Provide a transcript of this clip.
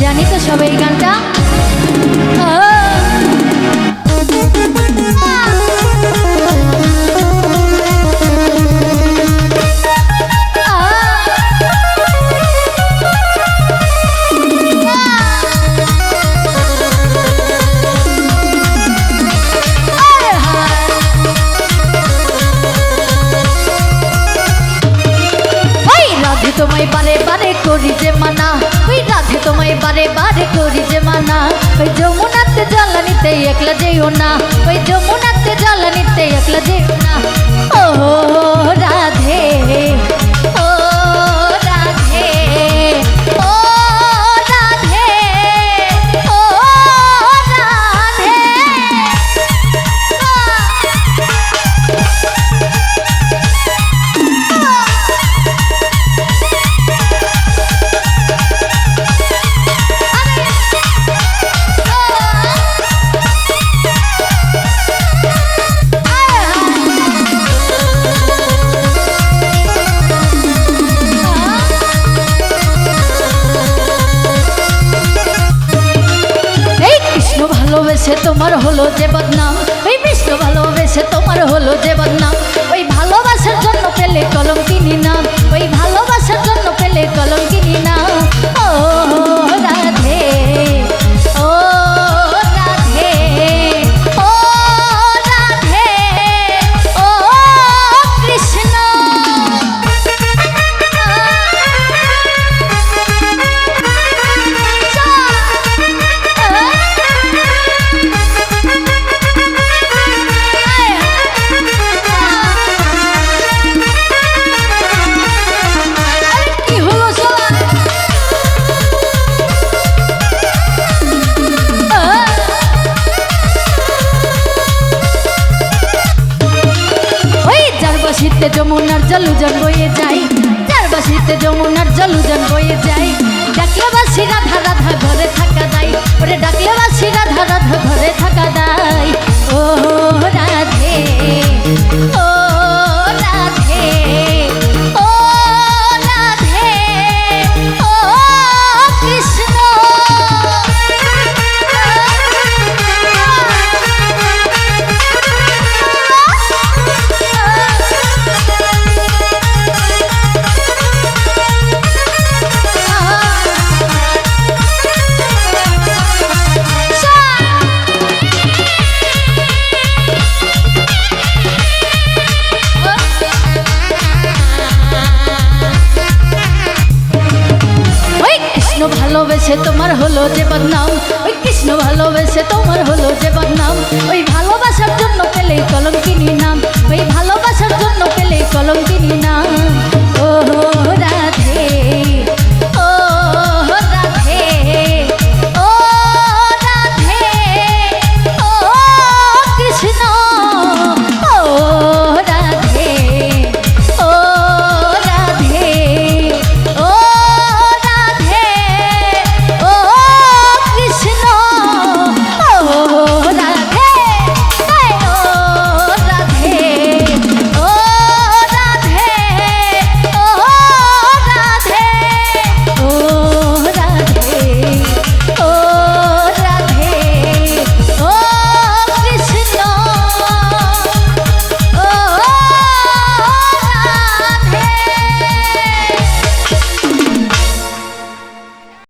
জানি তো সবাই গানটা তোমায় বারে বারে করি যে মানা, ওই রাধে তোমায় বারে বারে করি যে মানা। ওই যমুনাতে জল নিতে একলা যেও না, ওই যমুনাতে জল নিতে একলা যেও না। ও রাধে ও রাধে ও রাধে ও রাধে। ভালোবেসে তোমার হলো যে বদনাম, ওই বিষ্ণু ভালোবেসে তোমার হলো যে বদনাম। ওই ভালোবাসার জন্য পেলে কলঙ্কিনী নাম, ওই ভালোবাসার জন্য পেলে কলঙ্কিনী নাম। ও রাধে ও রাধে ও রাধে ও কৃষ্ণ। বাসিতে যমুনার জলুজন বয়ে যাই, যার বাসিতে যমুনার জলুজন বয়ে যাই। ডাকলে বাসি রাধা রাধা ঘরে থাকা দাই, ওরে ডাকলে বাসি রাধা রাধা ঘরে থাকা দাই। ও রাধে ও রাধে ও রাধে ও কৃষ্ণ। ভালোবেসে তোমার হলো যে বদনাম, ওই কৃষ্ণ ভালোবেসে তোমার হলো যে বদনাম। ওই ভালোবাসার জন্য পেলে কলঙ্কিনী নাম, ওই ভালোবাসার জন্য পেলে কলঙ্কিনী নাম। ও রাধে